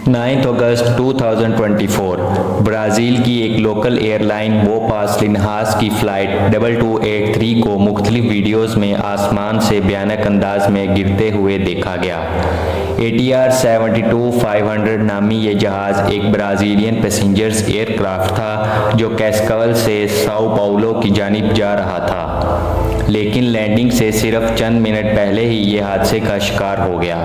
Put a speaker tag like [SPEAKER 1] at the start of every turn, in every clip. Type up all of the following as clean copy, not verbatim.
[SPEAKER 1] 9 अगस्त 2024 Brazil की एक local airline वोपास लिनहास की फ़्लाइट 2283 को मुख्तलिफ वीडियोज़ में आसमान से भयानक अंदाज में गिरते हुए देखा गया। ATR 72-500 नामी ये जहाज़ एक ब्राज़ीलियन पैसेंजर्स एयरक्राफ्ट था जो कैस्कवल से साओ पाउलो की जानिब जा रहा था, लेकिन लैंडिंग से सिर्फ चंद मिनट पहले ही ये हादसे का शिकार हो गया,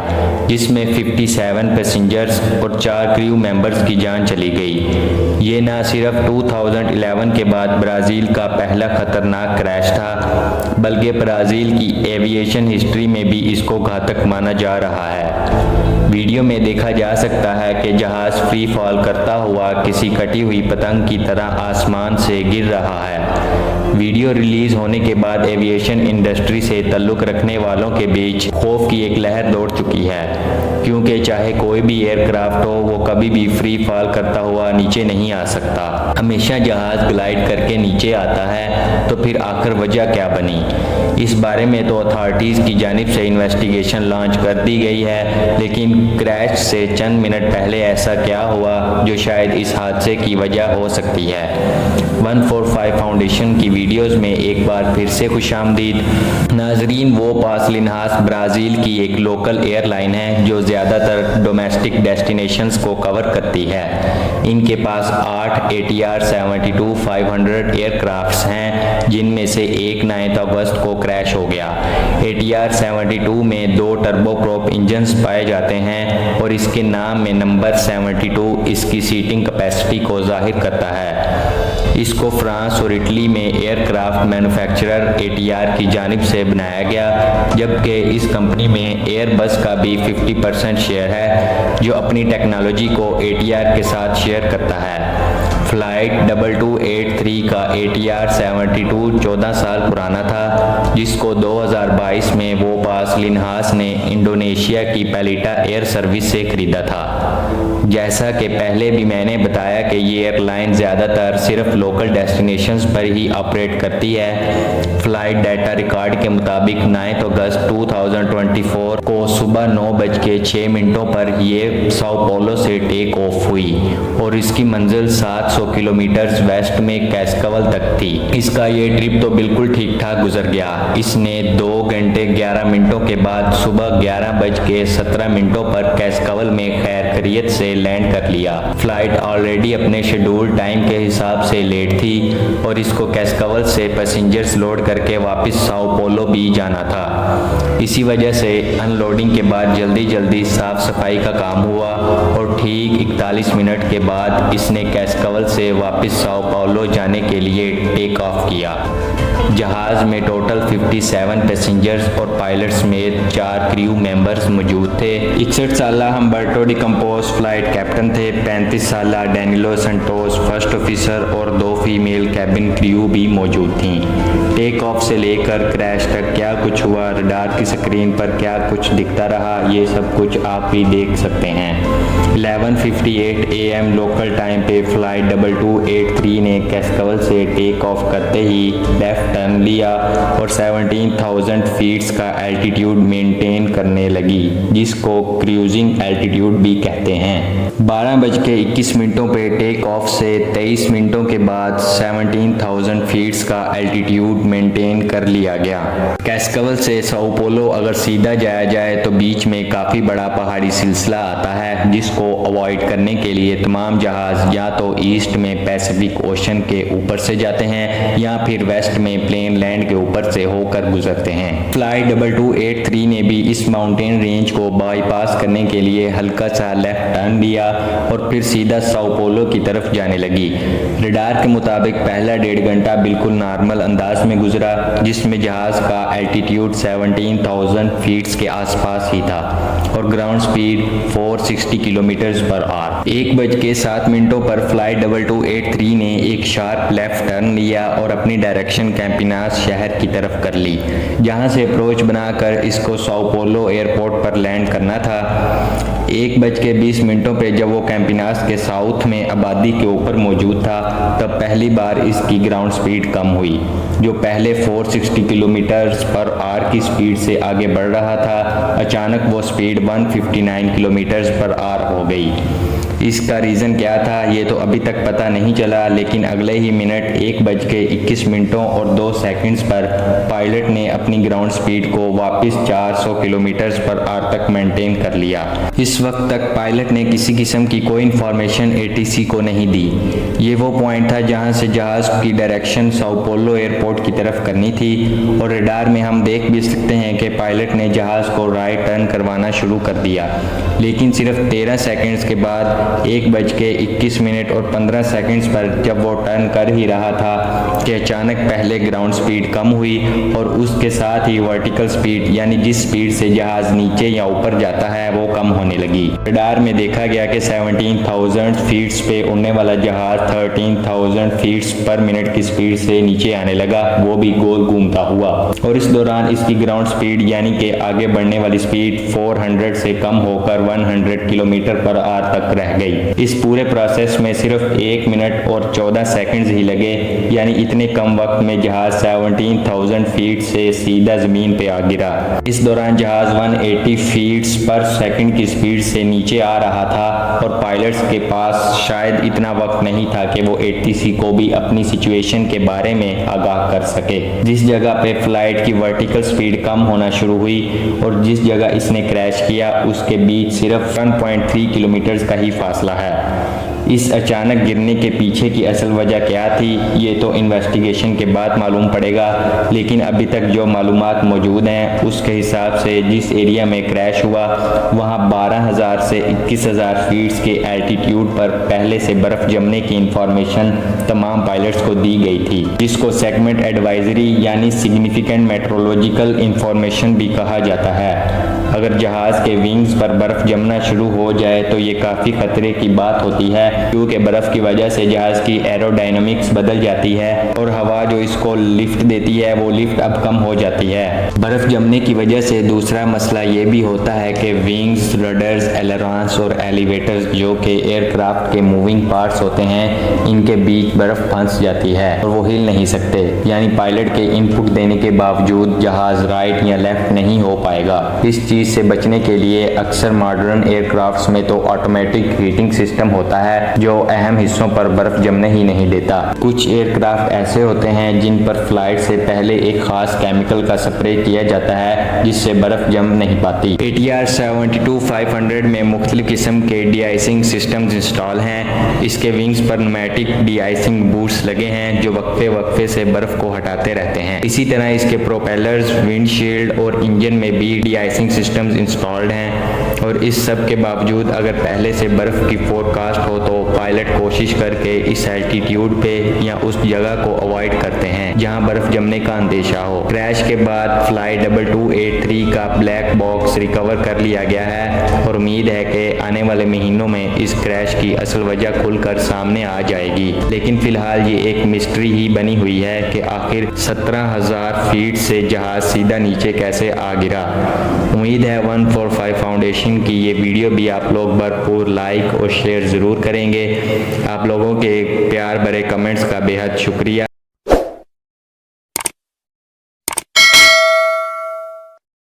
[SPEAKER 1] जिसमें 57 पैसेंजर्स और 4 क्रू मेंबर्स की जान चली गई। ये न सिर्फ 2011 के बाद ब्राज़ील का पहला खतरनाक क्रैश था, बल्कि ब्राज़ील की एविएशन हिस्ट्री में भी इसको घातक माना जा रहा है। वीडियो में देखा जा सकता है कि जहाज़ फ्री फॉल करता हुआ किसी कटी हुई पतंग की तरह आसमान से गिर रहा है। वीडियो रिलीज होने के बाद एविएशन इंडस्ट्री से ताल्लुक़ रखने वालों के बीच खौफ की एक लहर दौड़ चुकी है, क्योंकि चाहे कोई भी एयरक्राफ्ट हो, वो कभी भी फ्री फॉल करता हुआ नीचे नहीं आ सकता। हमेशा जहाज़ ग्लाइड करके नीचे आता है, तो फिर आखिर वजह क्या बनी? इस बारे में तो अथॉरिटीज़ की जानिब से इन्वेस्टिगेशन लॉन्च कर दी गई है, लेकिन क्रैश से चंद मिनट पहले ऐसा क्या हुआ जो शायद इस हादसे की वजह हो सकती है। 145 फाउंडेशन की वीडियोस में एक बार फिर से खुशामदीद। नाजरीन, वोपास लिनहास ब्राज़ील की एक लोकल एयरलाइन है जो ज़्यादातर डोमेस्टिक डेस्टिनेशंस को कवर करती है। इनके पास 8 ATR 72-500 एयरक्राफ्ट्स हैं, जिनमें से एक 9 अगस्त को क्रैश हो गया। ATR 72 में 2 टर्बोप्रॉप इंजन्स पाए जाते हैं और इसके नाम में नंबर 72 इसकी सीटिंग कैपेसिटी को जाहिर करता है। इसको फ्रांस और इटली में एयरक्राफ्ट मैन्युफैक्चरर ATR की जानिब से बनाया गया, जबकि इस कंपनी में एयरबस का भी 50% शेयर है, जो अपनी टेक्नोलॉजी को ATR के साथ शेयर करता है। फ़्लाइट 2283 का ATR 72 14 साल पुराना था, जिसको 2022 में वोपास लिनहास ने इंडोनेशिया की पैलिटा एयर सर्विस से खरीदा था। जैसा कि पहले भी मैंने बताया कि ये एयरलाइन ज़्यादातर सिर्फ लोकल डेस्टिनेशंस पर ही ऑपरेट करती है। फ़्लाइट डाटा रिकॉर्ड के मुताबिक 9 अगस्त 2024 को सुबह 9:06 पर ये साओ पाउलो से टेक ऑफ हुई और इसकी मंजिल 700 किलोमीटर वेस्ट में कैस्कवल तक थी। इसका ये ट्रिप तो बिल्कुल ठीक ठाक गुजर गया। इसने 2 घंटे 11 मिनटों के बाद सुबह 11:17 पर कैस्कवल में खैर खैरियत से लैंड कर लिया। फ्लाइट ऑलरेडी अपने शेड्यूल टाइम के हिसाब से लेट थी और इसको कैस्कवल से पैसेंजर्स लोड करके वापस साओ पाउलो भी जाना था। इसी वजह से अनलोडिंग के बाद जल्दी साफ सफाई का काम हुआ और ठीक 41 मिनट के बाद इसने कैस्कवल से वापस साओ पाउलो जाने के लिए टेक ऑफ किया। जहाज़ में टोटल 57 पैसेंजर्स और पायलट समेत 4 क्रू मेंबर्स मौजूद थे। 61 साला Humberto D compass flight captain थे। 35 साला डैनिलो संटोस फर्स्ट ऑफिसर और 2 फीमेल कैबिन क्रू भी मौजूद थीं। टेक ऑफ से लेकर क्रैश तक क्या कुछ हुआ, रडार की स्क्रीन पर क्या कुछ दिखता रहा, ये सब कुछ आप भी देख सकते हैं। 11:58 AM लोकल टाइम पे फ्लाइट 2283 ने कैस्कवल से टेक ऑफ करते ही लेफ्ट टर्न लिया और 17,000 फीट्स का एल्टीट्यूड मेंटेन करने लगी, जिसको क्रूजिंग एल्टीट्यूड भी कहते हैं। 12:21 पे टेक ऑफ से 23 मिनटों के बाद 17,000 फीट्स का एल्टीट्यूड मेंटेन कर लिया गया। कैस्कवल से साओ पाउलो अगर सीधा जाया जाए तो बीच में काफ़ी बड़ा पहाड़ी सिलसिला आता है, जिसको अवॉइड करने के लिए तमाम जहाज़ या तो ईस्ट में पैसिफिक ओशन के ऊपर से जाते हैं या फिर वेस्ट में प्लेन लैंड के ऊपर से होकर गुजरते हैं। फ्लाइट 2283 ने भी इस माउंटेन रेंज को बाईपास करने के लिए हल्का सा लेफ्ट टर्न लिया और फिर सीधा साओ पाउलो की तरफ जाने लगी। रडार के मुताबिक पहला 1.5 घंटा बिल्कुल नॉर्मल अंदाज में गुजरा, जिसमें जहाज़ का एल्टीट्यूड 17,000 फीट्स के आसपास ही था और ground speed 460 kilometre per hour. 1:07 पर फ्लाइट 2283 ने एक शार्प लेफ्ट टर्न लिया और अपनी डायरेक्शन कैंपिनास शहर की तरफ कर ली, जहां से अप्रोच बनाकर इसको साओ पाउलो एयरपोर्ट पर लैंड करना था। 1:20 पे जब वो कैंपिनास के साउथ में आबादी के ऊपर मौजूद था, तब पहली बार इसकी ग्राउंड स्पीड कम हुई, जो पहले 460 किलोमीटर पर आवर की स्पीड से आगे बढ़ रहा था। अचानक वो स्पीड 159 किलोमीटर पर आवर हो गई। इसका रीज़न क्या था ये तो अभी तक पता नहीं चला, लेकिन अगले ही मिनट 1:21 और 2 सेकंड्स पर पायलट ने अपनी ग्राउंड स्पीड को वापस 400 किलोमीटर पर आवर तक मेंटेन कर लिया। इस वक्त तक पायलट ने किसी किस्म की कोई इन्फॉर्मेशन एटीसी को नहीं दी। ये वो पॉइंट था जहां से जहाज की डायरेक्शन साओ पोलो एयरपोर्ट की तरफ करनी थी और रडार में हम देख भी सकते हैं कि पायलट ने जहाज को राइट टर्न करवाना शुरू कर दिया, लेकिन सिर्फ 13 सेकंड्स के बाद 1:21 और 15 सेकंड्स पर जब वो टर्न कर ही रहा था कि अचानक पहले ग्राउंड स्पीड कम हुई और उसके साथ ही वर्टिकल स्पीड यानी जिस स्पीड से जहाज नीचे या ऊपर जाता है वो कम होने लगी। रडार में देखा गया कि 17,000 फीट्स पे उड़ने वाला जहाज 13,000 फीट्स पर मिनट की स्पीड से नीचे आने लगा, वो भी गोल घूमता हुआ। और इस दौरान इसकी ग्राउंड स्पीड यानी कि आगे बढ़ने वाली स्पीड 400 से कम होकर 100 किलोमीटर पर आवर तक रह गई। इस पूरे प्रोसेस में सिर्फ 1 मिनट और 14 सेकंड्स ही लगे, यानी इतने कम वक्त में जहाज 17,000 फीट से सीधा जमीन पे आ गिरा। इस दौरान जहाज 180 फीट्स पर सेकंड की स्पीड से नीचे आ रहा था और पायलट्स के पास शायद इतना वक्त नहीं था कि वो एटीसी को भी अपनी सिचुएशन के बारे में आगाह कर सके। जिस जगह पे फ्लाइट की वर्टिकल स्पीड कम होना शुरू हुई और जिस जगह इसने क्रैश किया उसके बीच सिर्फ 1.3 किलोमीटर का ही फासला है। इस अचानक गिरने के पीछे की असल वजह क्या थी ये तो इन्वेस्टिगेशन के बाद मालूम पड़ेगा, लेकिन अभी तक जो मालूमात मौजूद हैं उसके हिसाब से जिस एरिया में क्रैश हुआ वहां 12,000 से 21,000 फीट्स के एल्टीट्यूड पर पहले से बर्फ़ जमने की इंफॉर्मेशन तमाम पायलट्स को दी गई थी, जिसको सेगमेंट एडवाइजरी यानी सिग्निफिकेंट मेट्रोलॉजिकल इंफॉर्मेशन भी कहा जाता है। अगर जहाज के विंग्स पर बर्फ़ जमना शुरू हो जाए तो ये काफ़ी खतरे की बात होती है, क्योंकि बर्फ़ की वजह से जहाज की एरोडायनामिक्स बदल जाती है और हवा जो इसको लिफ्ट देती है वो लिफ्ट अब कम हो जाती है। बर्फ़ जमने की वजह से दूसरा मसला ये भी होता है कि विंग्स, रडर्स, एलेरॉन्स और एलिवेटर्स जो कि एयरक्राफ्ट के मूविंग पार्ट्स होते हैं इनके बीच बर्फ़ फंस जाती है और वो हिल नहीं सकते, यानी पायलट के इनपुट देने के बावजूद जहाज राइट या लेफ्ट नहीं हो पाएगा। इस चीज़ से बचने के लिए अक्सर मॉडर्न एयरक्राफ्ट्स में तो ऑटोमेटिक हीटिंग सिस्टम होता है जो अहम हिस्सों पर बर्फ जमने ही नहीं देता। कुछ एयरक्राफ्ट ऐसे होते हैं जिन पर फ्लाइट से पहले एक खास केमिकल का स्प्रे किया जाता है जिससे बर्फ जम नहीं पाती। ATR 72-500 में मुख्तलिफ किस्म के डी-आइसिंग सिस्टम्स इंस्टॉल हैं। इसके विंग्स पर न्यूमेटिक डी-आइसिंग बूट्स लगे हैं जो वक्फे वक्फे से बर्फ को हटाते रहते हैं। इसी तरह इसके प्रोपेलर्स, विंडशील्ड और इंजन में भी डी-आइसिंग सिस्टम्स इंस्टॉल्ड हैं। और इस सब के बावजूद अगर पहले से बर्फ की फोरकास्ट हो तो पायलट कोशिश करके इस एल्टीट्यूड पे या उस जगह को अवॉइड करते हैं जहां बर्फ जमने का अंदेशा हो। क्रैश के बाद फ्लाइट 2283 का ब्लैक बॉक्स रिकवर कर लिया गया है और उम्मीद है कि आने वाले महीनों में इस क्रैश की असल वजह खुलकर सामने आ जाएगी, लेकिन फिलहाल ये एक मिस्ट्री ही बनी हुई है कि आखिर 17,000 फीट से जहाज सीधा नीचे कैसे आ गिरा। उम्मीद है 145 फाउंडेशन की ये वीडियो भी आप लोग भरपूर लाइक और शेयर ज़रूर करेंगे। आप लोगों के प्यार भरे कमेंट्स का बेहद शुक्रिया।